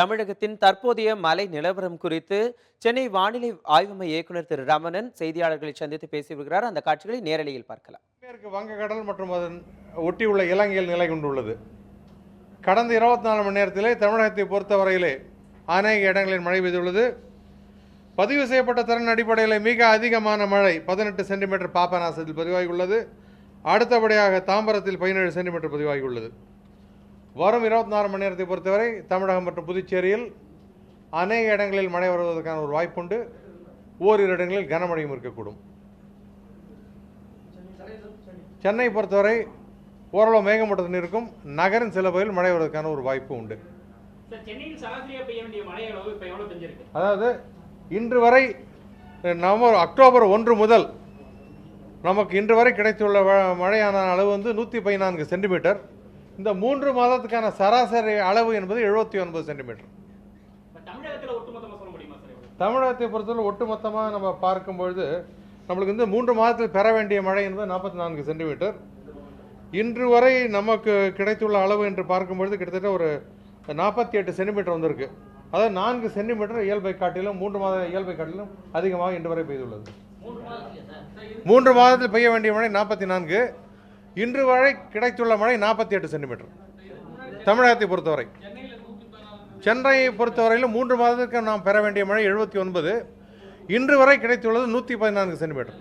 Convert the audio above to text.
தமிழகத்தின் தற்போதைய மழை நிலவரம் குறித்து சென்னை வானிலை ஆய்வு மைய இயக்குநர் திரு ரமணன் செய்தியாளர்களை சந்தித்து பேசி வருகிறார். அந்த காட்சிகளை நேரலையில் பார்க்கலாம். மேற்கு வங்கக்கடல் மற்றும் அதன் ஒட்டியுள்ள இலங்கையில் நிலை கொண்டுள்ளது. கடந்த 24 மணி நேரத்திலே தமிழகத்தை பொறுத்தவரையிலே அநேக இடங்களில் மழை பெய்துள்ளது. பதிவு செய்யப்பட்ட திறன் அடிப்படையில் மிக அதிகமான மழை 18 சென்டிமீட்டர் பாபநாசத்தில் பதிவாகியுள்ளது. அடுத்தபடியாக தாம்பரத்தில் 17 சென்டிமீட்டர் பதிவாகியுள்ளது. வரும் 24 மணி நேரத்தை பொறுத்தவரை தமிழகம் மற்றும் புதுச்சேரியில் அநேக இடங்களில் மழை வருவதற்கான ஒரு வாய்ப்புண்டு. ஓரிரு இடங்களில் கனமழையும் இருக்கக்கூடும். சென்னை பொறுத்தவரை ஓரளவு மேகமூட்டத்துடன் இருக்கும். நகரின் சில பகுதியில் மழை வருவதற்கான ஒரு வாய்ப்பு உண்டு. அதாவது இன்று வரை அக்டோபர் 1 முதல் நமக்கு இன்று வரை கிடைத்துள்ள மழையான அளவு 114 சென்டிமீட்டர். இந்த 3 மாதத்துக்கான சராசரி அளவு என்பது 79 சென்டிமீட்டர். தமிழகத்தை பொறுத்தவரை ஒட்டுமொத்தமாக நம்ம பார்க்கும்பொழுது நம்மளுக்கு 3 மாதத்தில் பெற வேண்டிய மழை என்பது 44 சென்டிமீட்டர். இன்று வரை நமக்கு கிடைத்துள்ள அளவு என்று பார்க்கும்பொழுது கிட்டத்தட்ட ஒரு 48 சென்டிமீட்டர் வந்திருக்கு. அதாவது 4 சென்டிமீட்டர் இயல்பை காட்டிலும் 3 மாத இயல்பை காட்டிலும் அதிகமாக இன்று வரை பெய்துள்ளது. 3 மாதத்தில் பெய்ய வேண்டிய மழை 44, இன்று வரை கிடைத்துள்ள மழை 48 சென்டிமீட்டர். தமிழகத்தை பொறுத்தவரை, சென்னையை பொறுத்தவரையிலும் 3 மாதத்திற்கு நாம் பெற வேண்டிய மழை 79, இன்று வரை கிடைத்துள்ளது 114 சென்டிமீட்டர்.